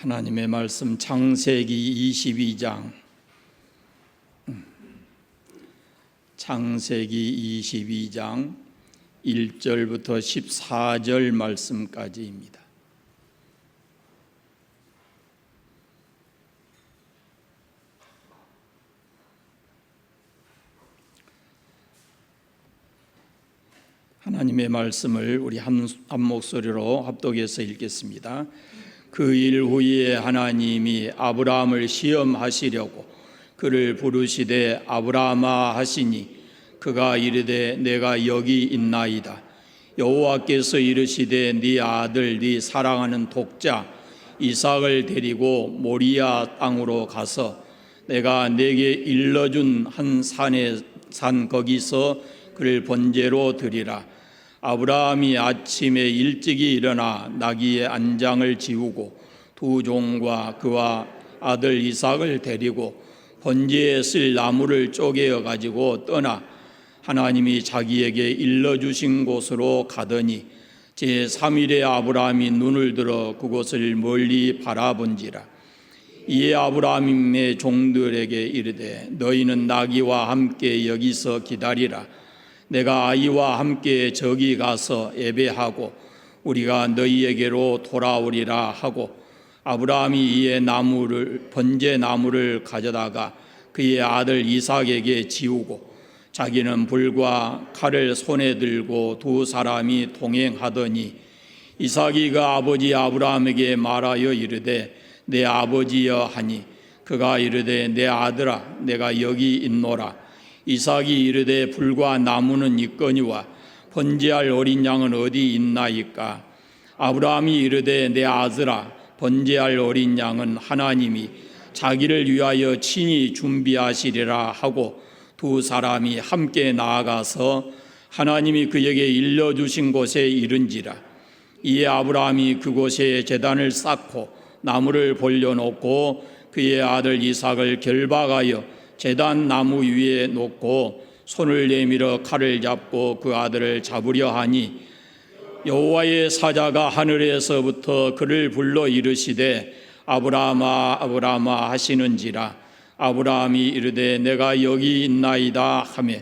하나님의 말씀 창세기 22장 1절부터 14절 말씀까지입니다. 하나님의 말씀을 우리 한 목소리로 합독해서 읽겠습니다. 그 일 후에 하나님이 아브라함을 시험하시려고 그를 부르시되 아브라함아 하시니 그가 이르되 내가 여기 있나이다. 여호와께서 이르시되 네 아들 네 사랑하는 독자 이삭을 데리고 모리아 땅으로 가서 내가 내게 일러준 한 산 거기서 그를 번제로 드리라. 아브라함이 아침에 일찍이 일어나 나귀의 안장을 지우고 두 종과 그와 아들 이삭을 데리고 번제에 쓸 나무를 쪼개어 가지고 떠나 하나님이 자기에게 일러주신 곳으로 가더니 제3일에 아브라함이 눈을 들어 그곳을 멀리 바라본지라. 이에 아브라함의 종들에게 이르되 너희는 나귀와 함께 여기서 기다리라. 내가 아이와 함께 저기 가서 예배하고 우리가 너희에게로 돌아오리라 하고 아브라함이 이에 번제 나무를 가져다가 그의 아들 이삭에게 지우고 자기는 불과 칼을 손에 들고 두 사람이 동행하더니 이삭이 그 아버지 아브라함에게 말하여 이르되 내 아버지여 하니 그가 이르되 내 아들아 내가 여기 있노라. 이삭이 이르되 불과 나무는 있거니와 번제할 어린 양은 어디 있나이까. 아브라함이 이르되 내 아들아 번제할 어린 양은 하나님이 자기를 위하여 친히 준비하시리라 하고 두 사람이 함께 나아가서 하나님이 그에게 일러주신 곳에 이른지라. 이에 아브라함이 그곳에 제단을 쌓고 나무를 벌려놓고 그의 아들 이삭을 결박하여 제단 나무 위에 놓고 손을 내밀어 칼을 잡고 그 아들을 잡으려 하니 여호와의 사자가 하늘에서부터 그를 불러 이르시되 아브라함아 아브라함아 하시는지라. 아브라함이 이르되 내가 여기 있나이다 하매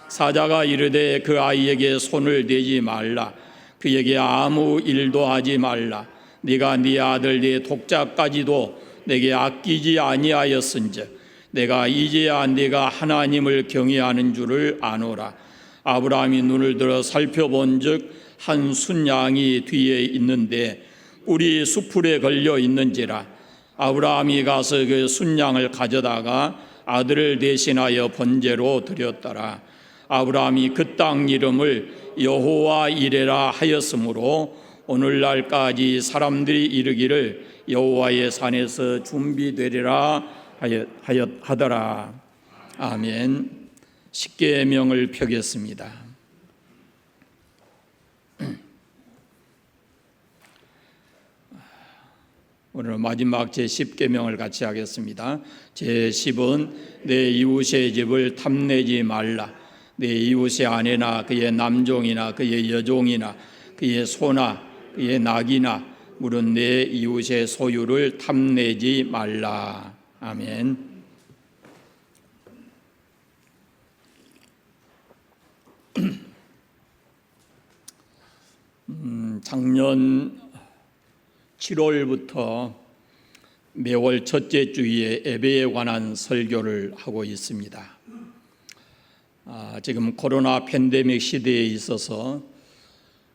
사자가 이르되 그 아이에게 손을 대지 말라. 그에게 아무 일도 하지 말라. 네가 네 아들 네 독자까지도 내게 아끼지 아니하였은즉 내가 이제야 네가 하나님을 경외하는 줄을 아노라. 아브라함이 눈을 들어 살펴본즉 한 순양이 뒤에 있는데 뿔이 수풀에 걸려 있는지라. 아브라함이 가서 그 순양을 가져다가 아들을 대신하여 번제로 드렸더라. 아브라함이 그 땅 이름을 여호와 이레라 하였으므로 오늘날까지 사람들이 이르기를 여호와의 산에서 준비되리라 하더라. 아멘. 십계명을 펴겠습니다. 오늘 마지막 제10계명을 같이 하겠습니다. 제10은 내 이웃의 집을 탐내지 말라. 내 이웃의 아내나 그의 남종이나 그의 여종이나 그의 소나 그의 낙이나 물은 내 이웃의 소유를 탐내지 말라. 아멘. 작년 7월부터 매월 첫째 주에 예배에 관한 설교를 하고 있습니다. 지금 코로나 팬데믹 시대에 있어서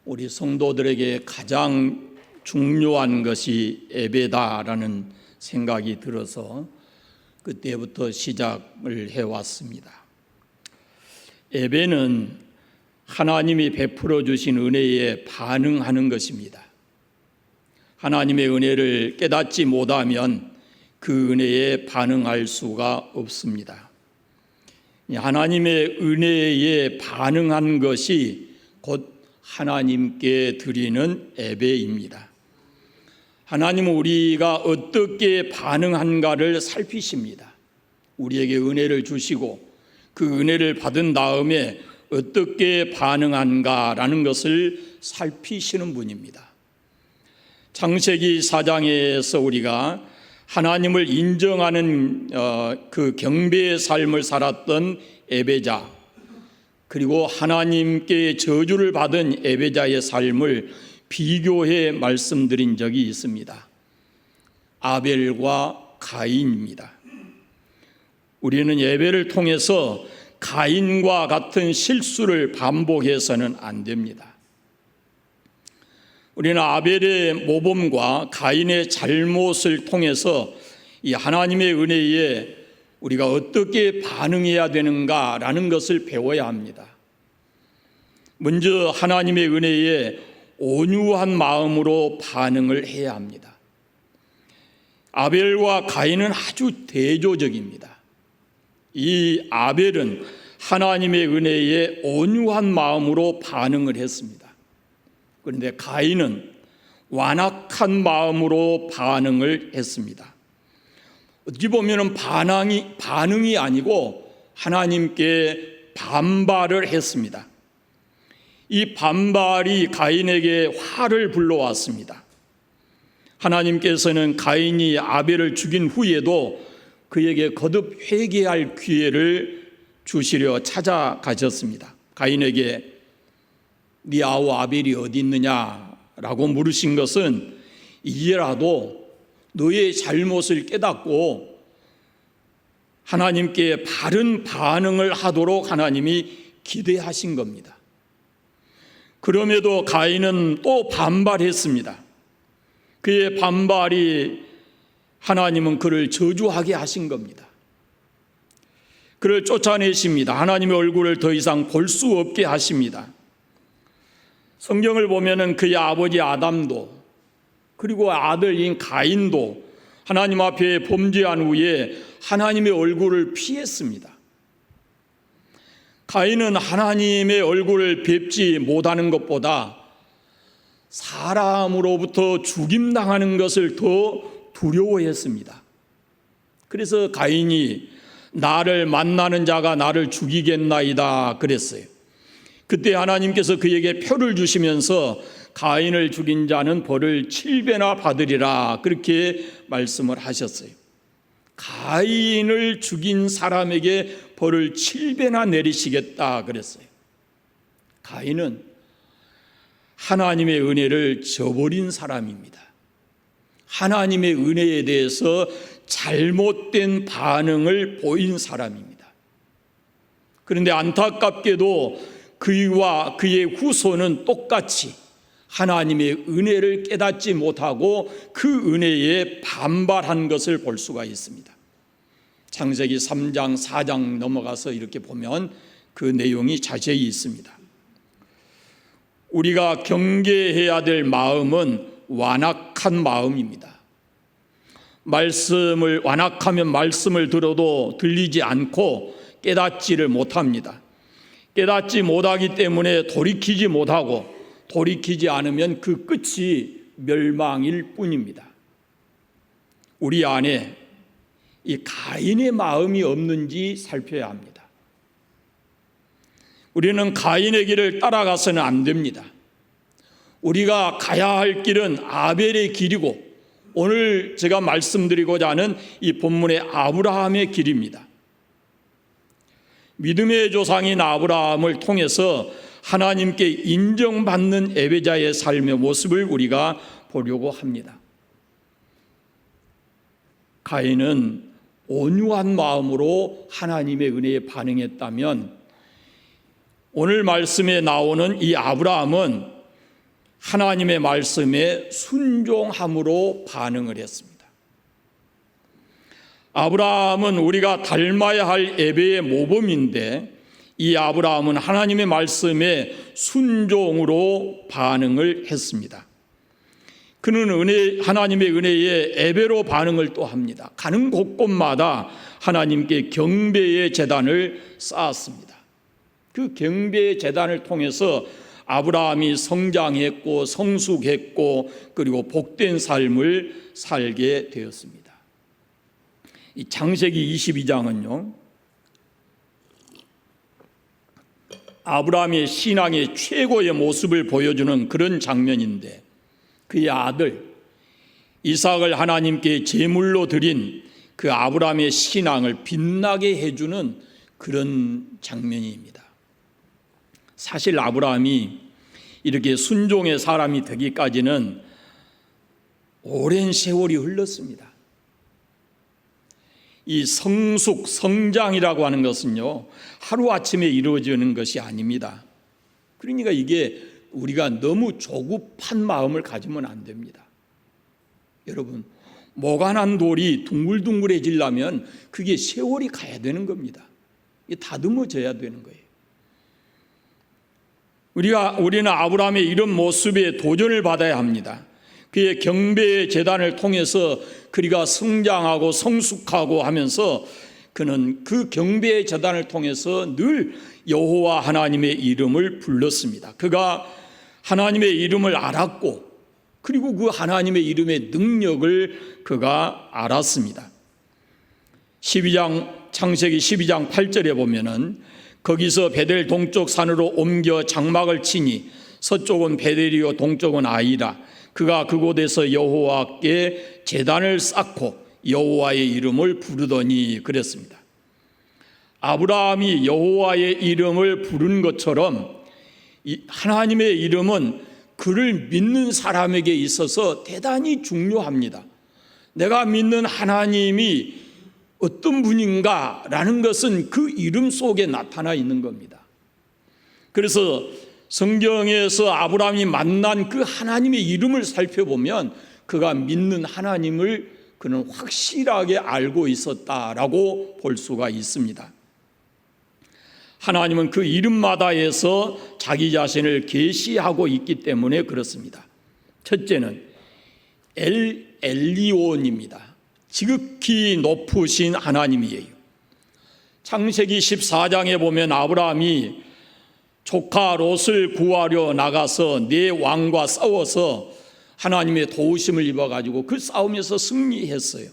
우리 성도들에게 가장 중요한 것이 예배다라는 생각이 들어서 그때부터 시작을 해왔습니다. 예배는 하나님이 베풀어 주신 은혜에 반응하는 것입니다. 하나님의 은혜를 깨닫지 못하면 그 은혜에 반응할 수가 없습니다. 하나님의 은혜에 반응한 것이 곧 하나님께 드리는 예배입니다. 하나님은 우리가 어떻게 반응한가를 살피십니다. 우리에게 은혜를 주시고 그 은혜를 받은 다음에 어떻게 반응한가라는 것을 살피시는 분입니다. 창세기 4장에서 우리가 하나님을 인정하는 그 경배의 삶을 살았던 에베자, 그리고 하나님께 저주를 받은 에베자의 삶을 비교해 말씀드린 적이 있습니다. 아벨과 가인입니다. 우리는 예배를 통해서 가인과 같은 실수를 반복해서는 안 됩니다. 우리는 아벨의 모범과 가인의 잘못을 통해서 이 하나님의 은혜에 우리가 어떻게 반응해야 되는가라는 것을 배워야 합니다. 먼저 하나님의 은혜에 온유한 마음으로 반응을 해야 합니다. 아벨과 가인은 아주 대조적입니다. 이 아벨은 하나님의 은혜에 온유한 마음으로 반응을 했습니다. 그런데 가인은 완악한 마음으로 반응을 했습니다. 어찌 보면 반응이 아니고 하나님께 반발을 했습니다. 이 반발이 가인에게 화를 불러왔습니다. 하나님께서는 가인이 아벨을 죽인 후에도 그에게 거듭 회개할 기회를 주시려 찾아가셨습니다. 가인에게 네 아우 아벨이 어디 있느냐라고 물으신 것은 이제라도 너의 잘못을 깨닫고 하나님께 바른 반응을 하도록 하나님이 기대하신 겁니다. 그럼에도 가인은 또 반발했습니다. 그의 반발이 하나님은 그를 저주하게 하신 겁니다. 그를 쫓아내십니다. 하나님의 얼굴을 더 이상 볼 수 없게 하십니다. 성경을 보면은 그의 아버지 아담도 그리고 아들인 가인도 하나님 앞에 범죄한 후에 하나님의 얼굴을 피했습니다. 가인은 하나님의 얼굴을 뵙지 못하는 것보다 사람으로부터 죽임당하는 것을 더 두려워했습니다. 그래서 가인이 나를 만나는 자가 나를 죽이겠나이다 그랬어요. 그때 하나님께서 그에게 표를 주시면서 가인을 죽인 자는 벌을 7배나 받으리라 그렇게 말씀을 하셨어요. 가인을 죽인 사람에게 벌을 7배나 내리시겠다 그랬어요. 가인은 하나님의 은혜를 저버린 사람입니다. 하나님의 은혜에 대해서 잘못된 반응을 보인 사람입니다. 그런데 안타깝게도 그와 그의 후손은 똑같이 하나님의 은혜를 깨닫지 못하고 그 은혜에 반발한 것을 볼 수가 있습니다. 창세기 3장 4장 넘어가서 이렇게 보면 그 내용이 자세히 있습니다. 우리가 경계해야 될 마음은 완악한 마음입니다. 완악하면 말씀을 들어도 들리지 않고 깨닫지를 못합니다. 깨닫지 못하기 때문에 돌이키지 못하고 돌이키지 않으면 그 끝이 멸망일 뿐입니다. 우리 안에 이 가인의 마음이 없는지 살펴야 합니다. 우리는 가인의 길을 따라가서는 안 됩니다. 우리가 가야 할 길은 아벨의 길이고 오늘 제가 말씀드리고자 하는 이 본문의 아브라함의 길입니다. 믿음의 조상인 아브라함을 통해서 하나님께 인정받는 에베자의 삶의 모습을 우리가 보려고 합니다. 가인은 온유한 마음으로 하나님의 은혜에 반응했다면 오늘 말씀에 나오는 이 아브라함은 하나님의 말씀에 순종함으로 반응을 했습니다. 아브라함은 우리가 닮아야 할 에베의 모범인데 이 아브라함은 하나님의 말씀에 순종으로 반응을 했습니다. 그는 하나님의 은혜에 에베로 반응을 또 합니다. 가는 곳곳마다 하나님께 경배의 제단을 쌓았습니다. 그 경배의 제단을 통해서 아브라함이 성장했고 성숙했고 그리고 복된 삶을 살게 되었습니다. 이 창세기 22장은요 아브라함의 신앙의 최고의 모습을 보여주는 그런 장면인데 그의 아들 이삭을 하나님께 제물로 드린 그 아브라함의 신앙을 빛나게 해주는 그런 장면입니다. 사실 아브라함이 이렇게 순종의 사람이 되기까지는 오랜 세월이 흘렀습니다. 이 성숙, 성장이라고 하는 것은요, 하루아침에 이루어지는 것이 아닙니다. 그러니까 이게 우리가 너무 조급한 마음을 가지면 안 됩니다. 여러분, 모가난 돌이 둥글둥글해지려면 그게 세월이 가야 되는 겁니다. 이게 다듬어져야 되는 거예요. 우리는 아브라함의 이런 모습에 도전을 받아야 합니다. 그의 경배의 제단을 통해서 그가 성장하고 성숙하고 하면서 그는 그 경배의 제단을 통해서 늘 여호와 하나님의 이름을 불렀습니다. 그가 하나님의 이름을 알았고 그리고 그 하나님의 이름의 능력을 그가 알았습니다. 창세기 12장 8절에 보면은 거기서 베델 동쪽 산으로 옮겨 장막을 치니 서쪽은 베델이요 동쪽은 아이라. 그가 그곳에서 여호와께 제단을 쌓고 여호와의 이름을 부르더니 그랬습니다. 아브라함이 여호와의 이름을 부른 것처럼 하나님의 이름은 그를 믿는 사람에게 있어서 대단히 중요합니다. 내가 믿는 하나님이 어떤 분인가라는 것은 그 이름 속에 나타나 있는 겁니다. 그래서 성경에서 아브라함이 만난 그 하나님의 이름을 살펴보면 그가 믿는 하나님을 그는 확실하게 알고 있었다라고 볼 수가 있습니다. 하나님은 그 이름마다에서 자기 자신을 계시하고 있기 때문에 그렇습니다. 첫째는 엘리온입니다. 지극히 높으신 하나님이에요. 창세기 14장에 보면 아브라함이 조카 롯을 구하려 나가서 네 왕과 싸워서 하나님의 도우심을 입어가지고 그 싸움에서 승리했어요.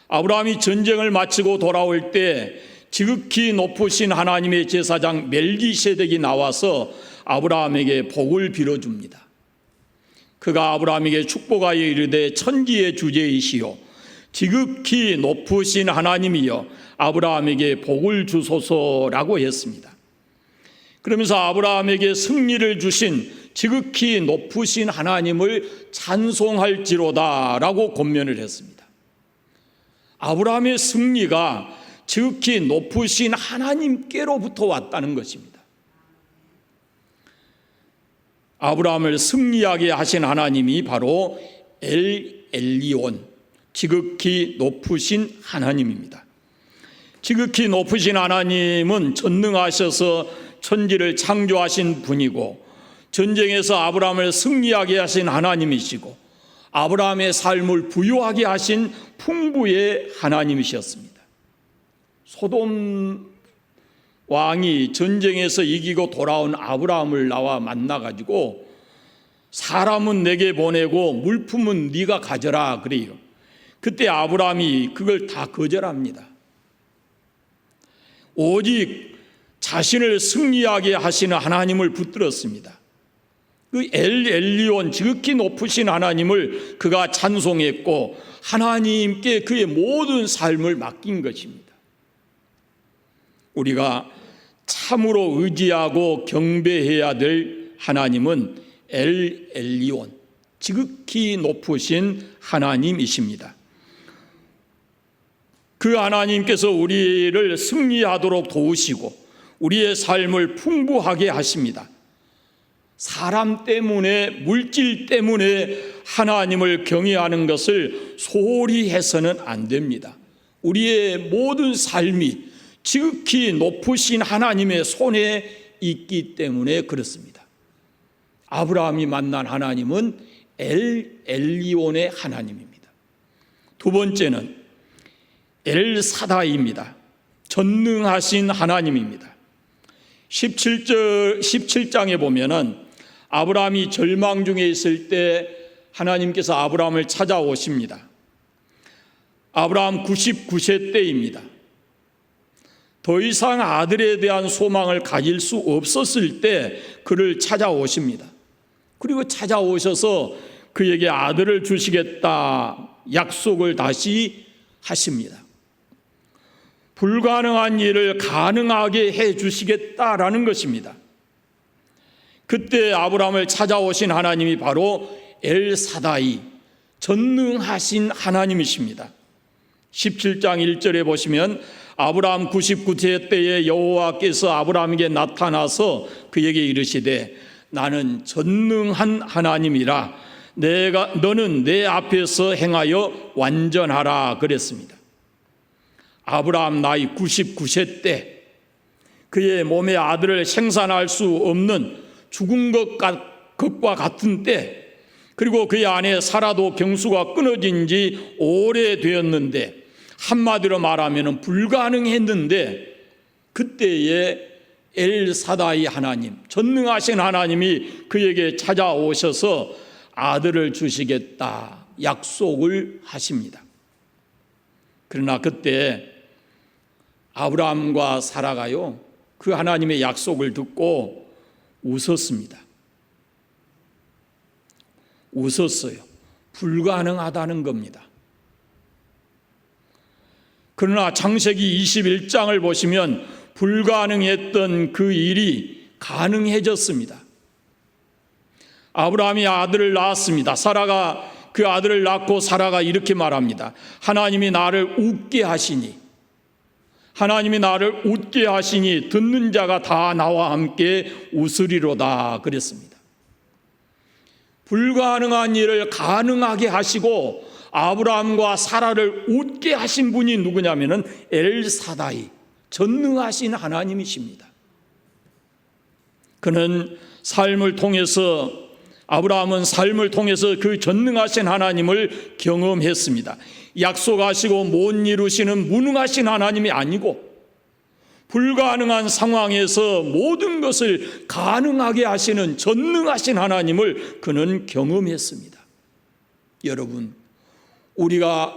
아브라함이 전쟁을 마치고 돌아올 때 지극히 높으신 하나님의 제사장 멜기세덱이 나와서 아브라함에게 복을 빌어줍니다. 그가 아브라함에게 축복하여 이르되 천지의 주제이시오 지극히 높으신 하나님이여 아브라함에게 복을 주소서라고 했습니다. 그러면서 아브라함에게 승리를 주신 지극히 높으신 하나님을 찬송할지로다 라고 권면을 했습니다. 아브라함의 승리가 지극히 높으신 하나님께로부터 왔다는 것입니다. 아브라함을 승리하게 하신 하나님이 바로 엘리온, 지극히 높으신 하나님입니다. 지극히 높으신 하나님은 전능하셔서 천지를 창조하신 분이고 전쟁에서 아브라함을 승리하게 하신 하나님이시고 아브라함의 삶을 부유하게 하신 풍부의 하나님이셨습니다. 소돔 왕이 전쟁에서 이기고 돌아온 아브라함을 나와 만나가지고 사람은 내게 보내고 물품은 네가 가져라 그래요. 그때 아브라함이 그걸 다 거절합니다. 오직 자신을 승리하게 하시는 하나님을 붙들었습니다. 그 엘리온 지극히 높으신 하나님을 그가 찬송했고 하나님께 그의 모든 삶을 맡긴 것입니다. 우리가 참으로 의지하고 경배해야 될 하나님은 엘리온 지극히 높으신 하나님이십니다. 그 하나님께서 우리를 승리하도록 도우시고 우리의 삶을 풍부하게 하십니다. 사람 때문에 물질 때문에 하나님을 경외하는 것을 소홀히 해서는 안 됩니다. 우리의 모든 삶이 지극히 높으신 하나님의 손에 있기 때문에 그렇습니다. 아브라함이 만난 하나님은 엘리온의 하나님입니다. 두 번째는 엘사다이입니다. 전능하신 하나님입니다. 17장에 보면은 아브라함이 절망 중에 있을 때 하나님께서 아브라함을 찾아오십니다. 아브라함 99세 때입니다. 더 이상 아들에 대한 소망을 가질 수 없었을 때 그를 찾아오십니다. 그리고 찾아오셔서 그에게 아들을 주시겠다 약속을 다시 하십니다. 불가능한 일을 가능하게 해 주시겠다라는 것입니다. 그때 아브라함을 찾아오신 하나님이 바로 엘사다이, 전능하신 하나님이십니다. 17장 1절에 보시면 아브라함 99세 때에 여호와께서 아브라함에게 나타나서 그에게 이르시되 나는 전능한 하나님이라 너는 내 앞에서 행하여 완전하라 그랬습니다. 아브라함 나이 99세 때 그의 몸에 아들을 생산할 수 없는 죽은 것과 같은 때, 그리고 그의 아내 사라도 병수가 끊어진 지 오래되었는데 한마디로 말하면 불가능했는데 그때에 엘사다이 하나님, 전능하신 하나님이 그에게 찾아오셔서 아들을 주시겠다 약속을 하십니다. 그러나 그때 아브라함과 사라가요, 그 하나님의 약속을 듣고 웃었습니다. 웃었어요. 불가능하다는 겁니다. 그러나 창세기 21장을 보시면 불가능했던 그 일이 가능해졌습니다. 아브라함이 아들을 낳았습니다. 사라가 그 아들을 낳고 사라가 이렇게 말합니다. 하나님이 나를 웃게 하시니 듣는 자가 다 나와 함께 웃으리로다 그랬습니다. 불가능한 일을 가능하게 하시고 아브라함과 사라를 웃게 하신 분이 누구냐면은 엘사다이, 전능하신 하나님이십니다. 그는 아브라함은 삶을 통해서 그 전능하신 하나님을 경험했습니다. 약속하시고 못 이루시는 무능하신 하나님이 아니고 불가능한 상황에서 모든 것을 가능하게 하시는 전능하신 하나님을 그는 경험했습니다. 여러분, 우리가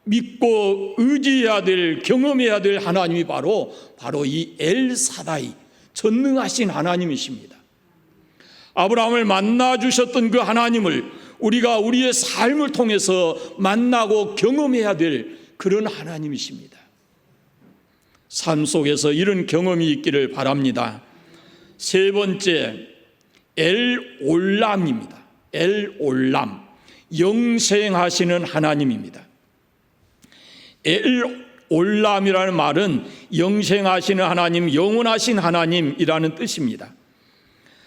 믿고 의지해야 될, 경험해야 될 하나님이 바로 이 엘사다이, 전능하신 하나님이십니다. 아브라함을 만나 주셨던 그 하나님을 우리가 우리의 삶을 통해서 만나고 경험해야 될 그런 하나님이십니다. 삶 속에서 이런 경험이 있기를 바랍니다. 세 번째, 엘올람입니다. 엘올람, 영생하시는 하나님입니다. 엘올람이라는 말은 영생하시는 하나님, 영원하신 하나님이라는 뜻입니다.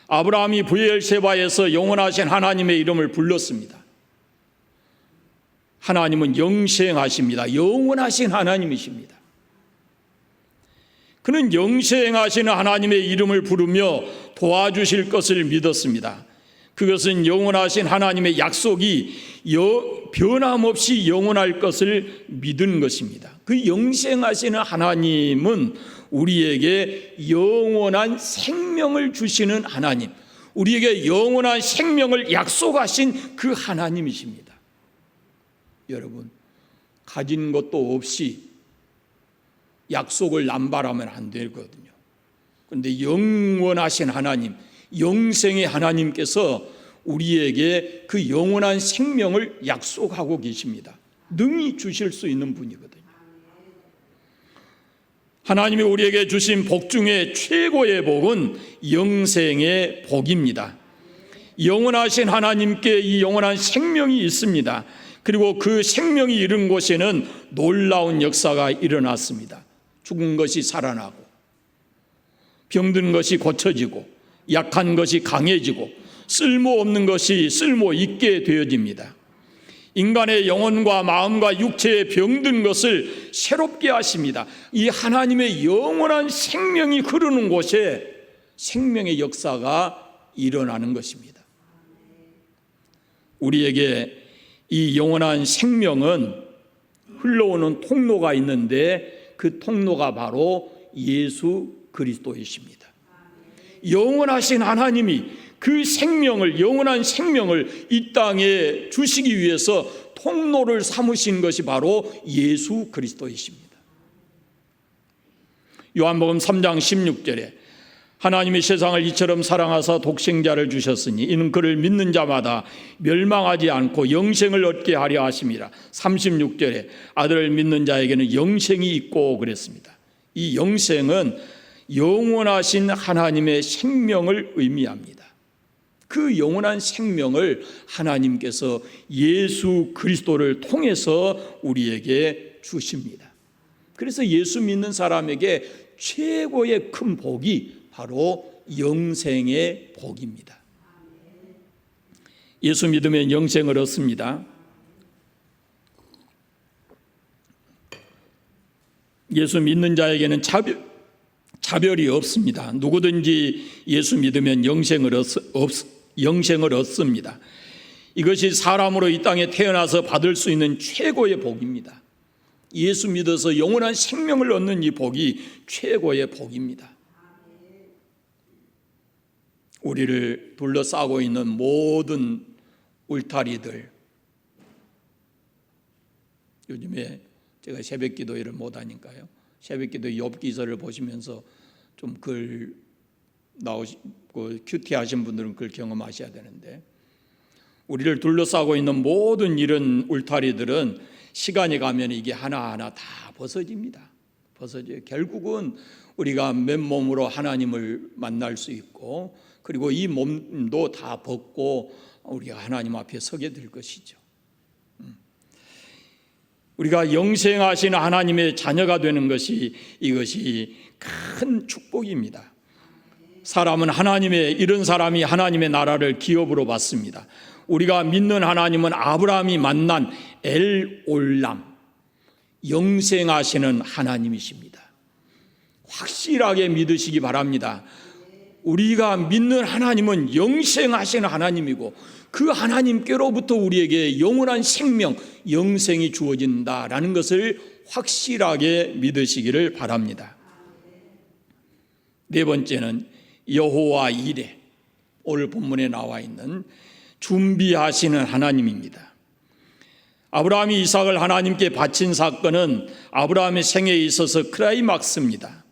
아브라함이 브엘세바에서 영원하신 하나님의 이름을 불렀습니다. 하나님은 영생하십니다. 영원하신 하나님이십니다. 그는 영생하시는 하나님의 이름을 부르며 도와주실 것을 믿었습니다. 그것은 영원하신 하나님의 약속이 변함없이 영원할 것을 믿은 것입니다. 그 영생하시는 하나님은 우리에게 영원한 생명을 주시는 하나님, 우리에게 영원한 생명을 약속하신 그 하나님이십니다. 여러분, 가진 것도 없이 약속을 남발하면 안 되거든요. 그런데 영원하신 하나님, 영생의 하나님께서 우리에게 그 영원한 생명을 약속하고 계십니다. 능히 주실 수 있는 분이거든요. 하나님이 우리에게 주신 복 중에 최고의 복은 영생의 복입니다. 영원하신 하나님께 이 영원한 생명이 있습니다. 그리고 그 생명이 이른 곳에는 놀라운 역사가 일어났습니다. 죽은 것이 살아나고, 병든 것이 고쳐지고, 약한 것이 강해지고, 쓸모없는 것이 쓸모있게 되어집니다. 인간의 영혼과 마음과 육체에 병든 것을 새롭게 하십니다. 이 하나님의 영원한 생명이 흐르는 곳에 생명의 역사가 일어나는 것입니다. 우리에게 이 영원한 생명은 흘러오는 통로가 있는데 그 통로가 바로 예수 그리스도이십니다. 영원하신 하나님이 그 생명을, 영원한 생명을 이 땅에 주시기 위해서 통로를 삼으신 것이 바로 예수 그리스도이십니다. 요한복음 3장 16절에 하나님이 세상을 이처럼 사랑하사 독생자를 주셨으니 이는 그를 믿는 자마다 멸망하지 않고 영생을 얻게 하려 하심이라. 36절에 아들을 믿는 자에게는 영생이 있고 그랬습니다. 이 영생은 영원하신 하나님의 생명을 의미합니다. 그 영원한 생명을 하나님께서 예수 그리스도를 통해서 우리에게 주십니다. 그래서 예수 믿는 사람에게 최고의 큰 복이 바로 영생의 복입니다. 예수 믿으면 영생을 얻습니다. 예수 믿는 자에게는 차별이 없습니다. 누구든지 예수 믿으면 영생을 얻습니다. 이것이 사람으로 이 땅에 태어나서 받을 수 있는 최고의 복입니다. 예수 믿어서 영원한 생명을 얻는 이 복이 최고의 복입니다. 우리를 둘러싸고 있는 모든 울타리들, 요즘에 제가 새벽 기도회를 못하니까요, 새벽 기도 욥기서를 보시면서 좀 글 나오시고 큐티하신 분들은 그걸 경험하셔야 되는데, 우리를 둘러싸고 있는 모든 이런 울타리들은 시간이 가면 이게 하나하나 다 벗어집니다. 벗어져요. 결국은 우리가 맨몸으로 하나님을 만날 수 있고, 그리고 이 몸도 다 벗고 우리가 하나님 앞에 서게 될 것이죠. 우리가 영생하신 하나님의 자녀가 되는 것이, 이것이 큰 축복입니다. 사람은 이런 사람이 하나님의 나라를 기업으로 받습니다. 우리가 믿는 하나님은 아브라함이 만난 엘올람, 영생하시는 하나님이십니다. 확실하게 믿으시기 바랍니다. 우리가 믿는 하나님은 영생하시는 하나님이고, 그 하나님께로부터 우리에게 영원한 생명, 영생이 주어진다라는 것을 확실하게 믿으시기를 바랍니다. 네 번째는 여호와 이레, 오늘 본문에 나와 있는 준비하시는 하나님입니다. 아브라함이 이삭을 하나님께 바친 사건은 아브라함의 생애에 있어서 크라이막스입니다.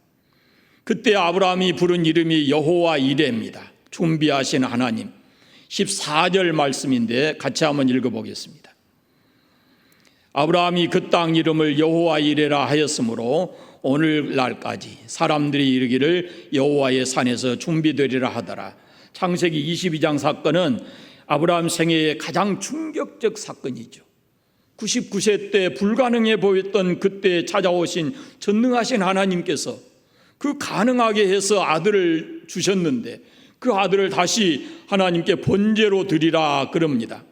그때 아브라함이 부른 이름이 여호와 이레입니다. 준비하시는 하나님. 14절 말씀인데 같이 한번 읽어보겠습니다. 아브라함이 그 땅 이름을 여호와 이레라 하였으므로 오늘날까지 사람들이 이르기를 여호와의 산에서 준비되리라 하더라. 창세기 22장 사건은 아브라함 생애의 가장 충격적 사건이죠. 99세 때 불가능해 보였던 그때 찾아오신 전능하신 하나님께서 그 가능하게 해서 아들을 주셨는데, 그 아들을 다시 하나님께 번제로 드리라 그럽니다.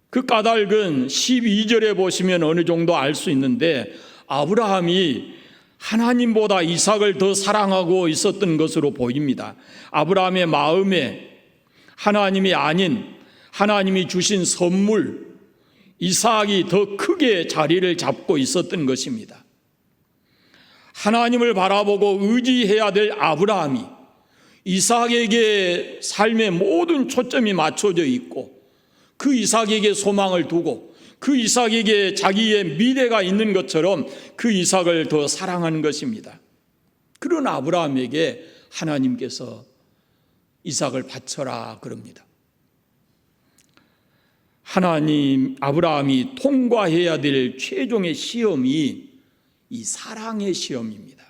그 까닭은 12절에 보시면 어느 정도 알 수 있는데, 아브라함이 하나님보다 이삭을 더 사랑하고 있었던 것으로 보입니다. 아브라함의 마음에 하나님이 아닌 하나님이 주신 선물 이삭이 더 크게 자리를 잡고 있었던 것입니다. 하나님을 바라보고 의지해야 될 아브라함이 이삭에게 삶의 모든 초점이 맞춰져 있고, 그 이삭에게 소망을 두고 그 이삭에게 자기의 미래가 있는 것처럼 그 이삭을 더 사랑하는 것입니다. 그런 아브라함에게 하나님께서 이삭을 바쳐라 그럽니다. 아브라함이 통과해야 될 최종의 시험이 이 사랑의 시험입니다.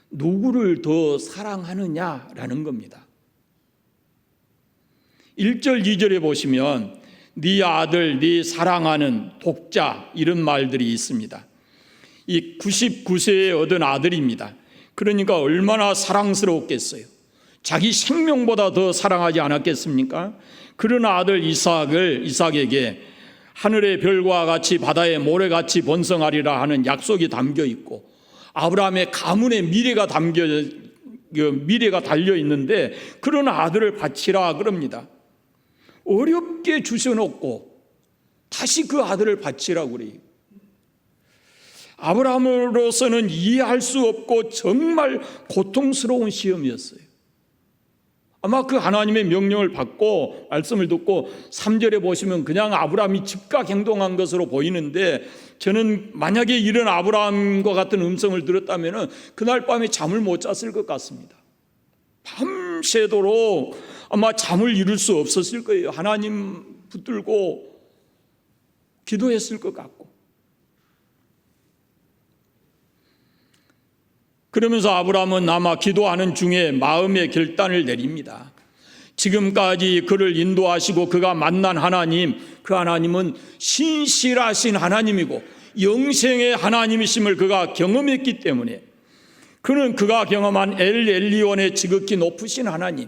누구를 더 사랑하느냐라는 겁니다. 1절 2절에 보시면 네 아들, 네 사랑하는 독자, 이런 말들이 있습니다. 이 99세에 얻은 아들입니다. 그러니까 얼마나 사랑스러웠겠어요. 자기 생명보다 더 사랑하지 않았겠습니까? 그런 아들 이삭에게 하늘의 별과 같이 바다의 모래같이 번성하리라 하는 약속이 담겨 있고, 아브라함의 가문의 미래가 달려 있는데 그런 아들을 바치라 그럽니다. 어렵게 주셔놓고 다시 그 아들을 바치라고 그래요. 아브라함으로서는 이해할 수 없고 정말 고통스러운 시험이었어요. 아마 그 하나님의 명령을 받고 말씀을 듣고 3절에 보시면 그냥 아브라함이 즉각 행동한 것으로 보이는데, 저는 만약에 이런 아브라함과 같은 음성을 들었다면 그날 밤에 잠을 못 잤을 것 같습니다. 밤새도록 아마 잠을 이룰 수 없었을 거예요. 하나님 붙들고 기도했을 것 같고. 그러면서 아브라함은 아마 기도하는 중에 마음의 결단을 내립니다. 지금까지 그를 인도하시고 그가 만난 하나님, 그 하나님은 신실하신 하나님이고 영생의 하나님이심을 그가 경험했기 때문에, 그는 그가 경험한 엘 엘리온의 지극히 높으신 하나님,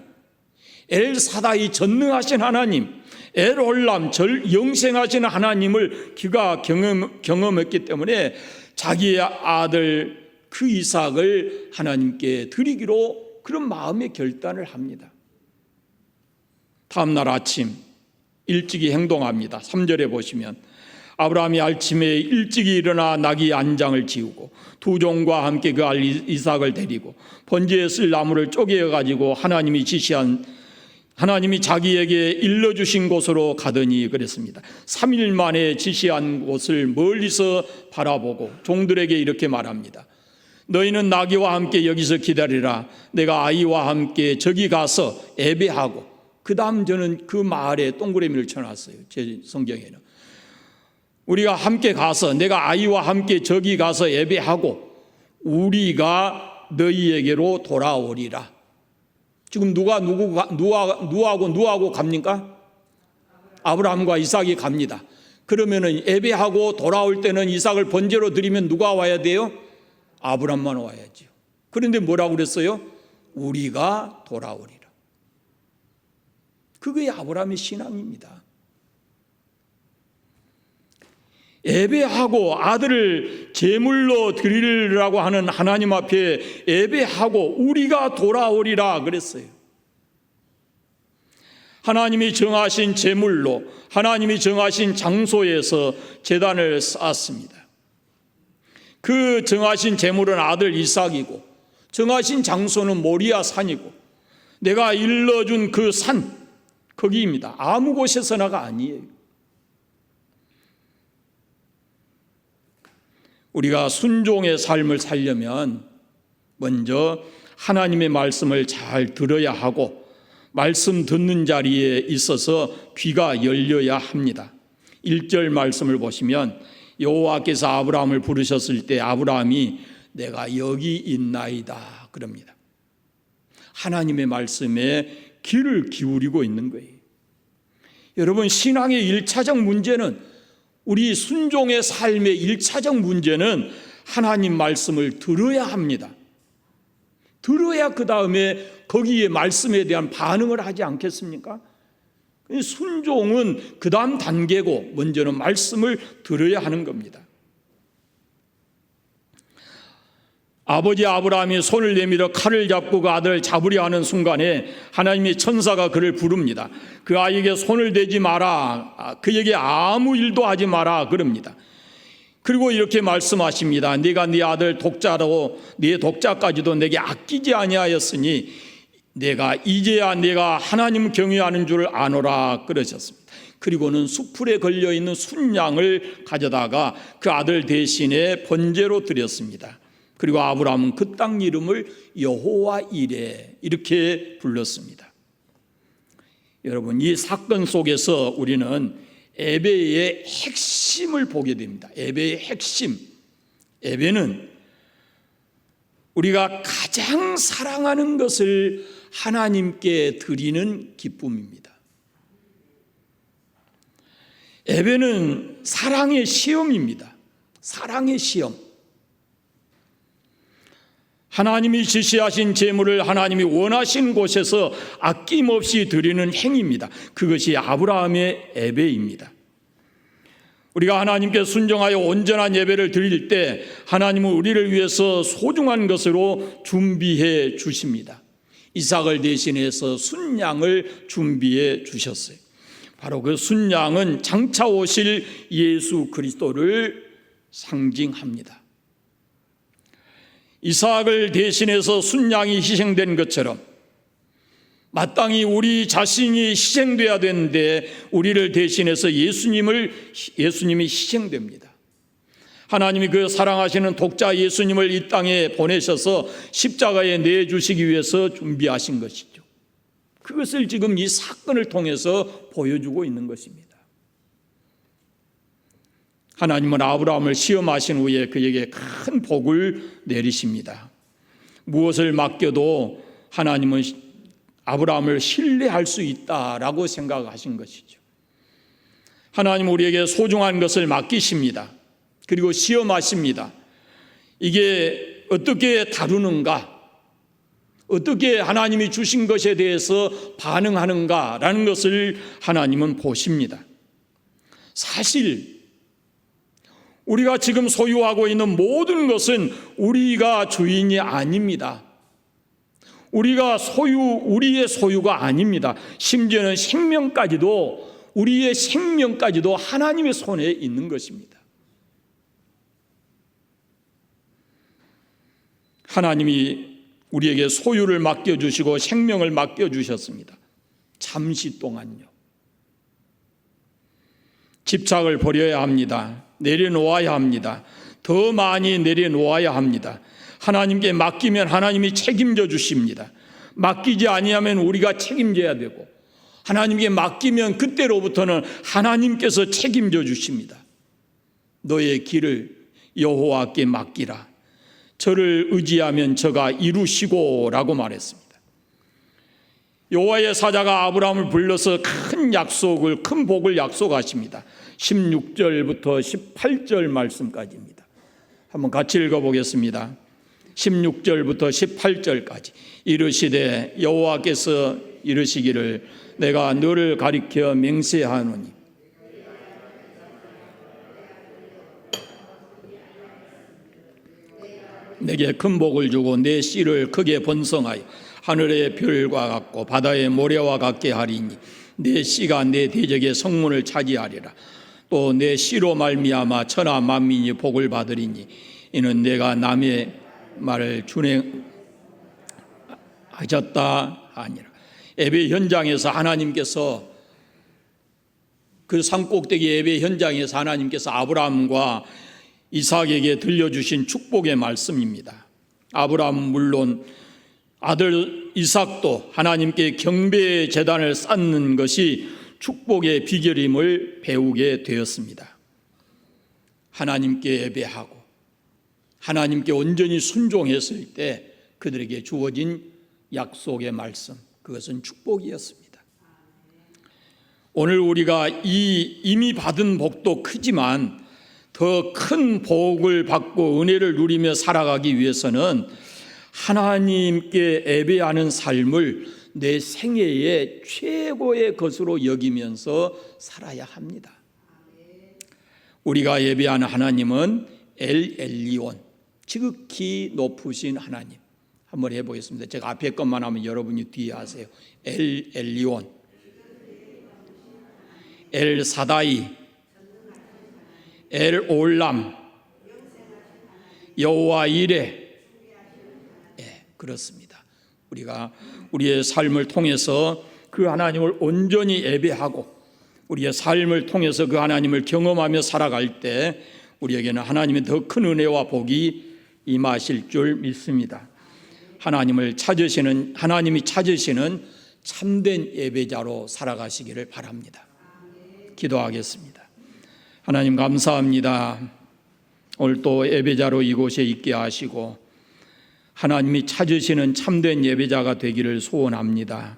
엘 사다이 전능하신 하나님, 엘 올람 영생하신 하나님을 그가 경험했기 때문에 자기의 아들 그 이삭을 하나님께 드리기로 그런 마음의 결단을 합니다. 다음 날 아침 일찍이 행동합니다. 3절에 보시면 아브라함이 아침에 일찍이 일어나 나귀 안장을 지우고 두 종과 함께 그 알 이삭을 데리고 번제에 쓸 나무를 쪼개어 가지고 하나님이 자기에게 일러주신 곳으로 가더니 그랬습니다. 3일 만에 지시한 곳을 멀리서 바라보고 종들에게 이렇게 말합니다. 너희는 나귀와 함께 여기서 기다리라. 내가 아이와 함께 저기 가서 예배하고, 그 다음 저는 그 마을에 동그라미를 쳐놨어요. 제 성경에는 우리가 함께 가서, 내가 아이와 함께 저기 가서 예배하고 우리가 너희에게로 돌아오리라. 지금 누구하고 갑니까? 아브라함과 이삭이 갑니다. 그러면은 예배하고 돌아올 때는 이삭을 번제로 드리면 누가 와야 돼요? 아브라함만 와야죠. 그런데 뭐라고 그랬어요? 우리가 돌아오리라. 그게 아브라함의 신앙입니다. 예배하고 아들을 제물로 드리려고 하는 하나님 앞에 예배하고 우리가 돌아오리라 그랬어요. 하나님이 정하신 제물로, 하나님이 정하신 장소에서 제단을 쌓았습니다. 그 정하신 제물은 아들 이삭이고, 정하신 장소는 모리아 산이고, 내가 일러준 그 산, 거기입니다. 아무 곳에서나가 아니에요. 우리가 순종의 삶을 살려면 먼저 하나님의 말씀을 잘 들어야 하고, 말씀 듣는 자리에 있어서 귀가 열려야 합니다. 1절 말씀을 보시면 여호와께서 아브라함을 부르셨을 때 아브라함이 내가 여기 있나이다 그럽니다. 하나님의 말씀에 귀를 기울이고 있는 거예요. 여러분, 신앙의 1차적 문제는, 우리 순종의 삶의 1차적 문제는 하나님 말씀을 들어야 합니다. 들어야 그 다음에 거기에 말씀에 대한 반응을 하지 않겠습니까? 순종은 그 다음 단계고 먼저는 말씀을 들어야 하는 겁니다. 아버지 아브라함이 손을 내밀어 칼을 잡고 그 아들을 잡으려 하는 순간에 하나님의 천사가 그를 부릅니다. 그 아이에게 손을 대지 마라, 그에게 아무 일도 하지 마라 그럽니다. 그리고 이렇게 말씀하십니다. 네가 네 아들 독자로 네 독자까지도 내게 아끼지 아니하였으니 이제야 내가 하나님 경외하는 줄 아노라 그러셨습니다. 그리고는 수풀에 걸려있는 순양을 가져다가 그 아들 대신에 번제로 드렸습니다. 그리고 아브라함은 그 땅 이름을 여호와 이레 이렇게 불렀습니다. 여러분, 이 사건 속에서 우리는 예배의 핵심을 보게 됩니다. 예배의 핵심. 예배는 우리가 가장 사랑하는 것을 하나님께 드리는 기쁨입니다. 예배는 사랑의 시험입니다. 사랑의 시험. 하나님이 지시하신 제물을 하나님이 원하신 곳에서 아낌없이 드리는 행위입니다. 그것이 아브라함의 예배입니다. 우리가 하나님께 순종하여 온전한 예배를 드릴 때 하나님은 우리를 위해서 소중한 것으로 준비해 주십니다. 이삭을 대신해서 순양을 준비해 주셨어요. 바로 그 순양은 장차 오실 예수 그리스도를 상징합니다. 이삭을 대신해서 순양이 희생된 것처럼 마땅히 우리 자신이 희생돼야 되는데 우리를 대신해서 예수님이 희생됩니다. 하나님이 그 사랑하시는 독자 예수님을 이 땅에 보내셔서 십자가에 내주시기 위해서 준비하신 것이죠. 그것을 지금 이 사건을 통해서 보여주고 있는 것입니다. 하나님은 아브라함을 시험하신 후에 그에게 큰 복을 내리십니다. 무엇을 맡겨도 하나님은 아브라함을 신뢰할 수 있다라고 생각하신 것이죠. 하나님은 우리에게 소중한 것을 맡기십니다. 그리고 시험하십니다. 이게 어떻게 다루는가? 어떻게 하나님이 주신 것에 대해서 반응하는가라는 것을 하나님은 보십니다. 사실 우리가 지금 소유하고 있는 모든 것은 우리가 주인이 아닙니다. 우리의 소유가 아닙니다. 심지어는 우리의 생명까지도 하나님의 손에 있는 것입니다. 하나님이 우리에게 소유를 맡겨주시고 생명을 맡겨주셨습니다. 잠시 동안요. 집착을 버려야 합니다. 내려놓아야 합니다. 더 많이 내려놓아야 합니다. 하나님께 맡기면 하나님이 책임져 주십니다. 맡기지 아니하면 우리가 책임져야 되고, 하나님께 맡기면 그때로부터는 하나님께서 책임져 주십니다. 너의 길을 여호와께 맡기라. 저를 의지하면 저가 이루시고 라고 말했습니다. 여호와의 사자가 아브라함을 불러서 큰 복을 약속하십니다. 16절부터 18절 말씀까지입니다. 한번 같이 읽어보겠습니다. 16절부터 18절까지. 이르시되 여호와께서 이르시기를 내가 너를 가리켜 맹세하노니 내게 큰 복을 주고 내 씨를 크게 번성하여 하늘의 별과 같고 바다의 모래와 같게 하리니 내 씨가 내 대적의 성문을 차지하리라. 또 내 씨로 말미암아 천하 만민이 복을 받으리니 이는 내가 남의 말을 준행하셨다 하니라. 예배 현장에서 하나님께서 그 산꼭대기 예배 현장에서 하나님께서 아브라함과 이삭에게 들려주신 축복의 말씀입니다. 아브라함은 물론 아들 이삭도 하나님께 경배의 제단을 쌓는 것이 축복의 비결임을 배우게 되었습니다. 하나님께 예배하고 하나님께 온전히 순종했을 때 그들에게 주어진 약속의 말씀, 그것은 축복이었습니다. 오늘 우리가 이미 받은 복도 크지만 더 큰 복을 받고 은혜를 누리며 살아가기 위해서는 하나님께 예배하는 삶을 내 생애의 최고의 것으로 여기면서 살아야 합니다. 우리가 예배하는 하나님은 엘 엘리온, 지극히 높으신 하나님. 한번 해보겠습니다. 제가 앞에 것만 하면 여러분이 뒤에 하세요. 엘 엘리온, 엘 사다이, 엘 올람, 여호와 이레. 그렇습니다. 우리가 우리의 삶을 통해서 그 하나님을 온전히 예배하고 우리의 삶을 통해서 그 하나님을 경험하며 살아갈 때 우리에게는 하나님의 더 큰 은혜와 복이 임하실 줄 믿습니다. 하나님이 찾으시는 참된 예배자로 살아가시기를 바랍니다. 기도하겠습니다. 하나님 감사합니다. 오늘 또 예배자로 이곳에 있게 하시고 하나님이 찾으시는 참된 예배자가 되기를 소원합니다.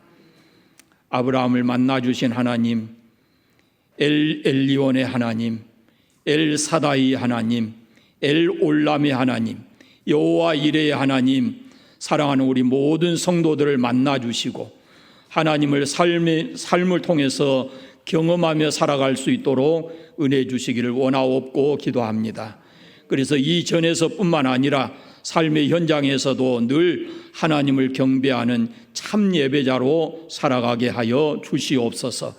아브라함을 만나주신 하나님, 엘 엘리온의 하나님, 엘 사다이 하나님, 엘 올람의 하나님, 여호와 이레의 하나님, 사랑하는 우리 모든 성도들을 만나주시고 하나님을 삶을 통해서 경험하며 살아갈 수 있도록 은혜 주시기를 원하옵고 기도합니다. 그래서 이전에서뿐만 아니라 삶의 현장에서도 늘 하나님을 경배하는 참 예배자로 살아가게 하여 주시옵소서.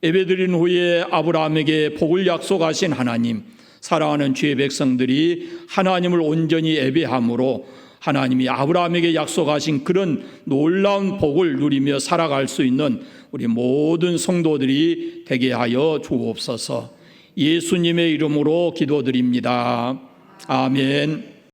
예배드린 후에 아브라함에게 복을 약속하신 하나님, 사랑하는 주의 백성들이 하나님을 온전히 예배함으로 하나님이 아브라함에게 약속하신 그런 놀라운 복을 누리며 살아갈 수 있는 우리 모든 성도들이 되게 하여 주옵소서. 예수님의 이름으로 기도드립니다. 아멘.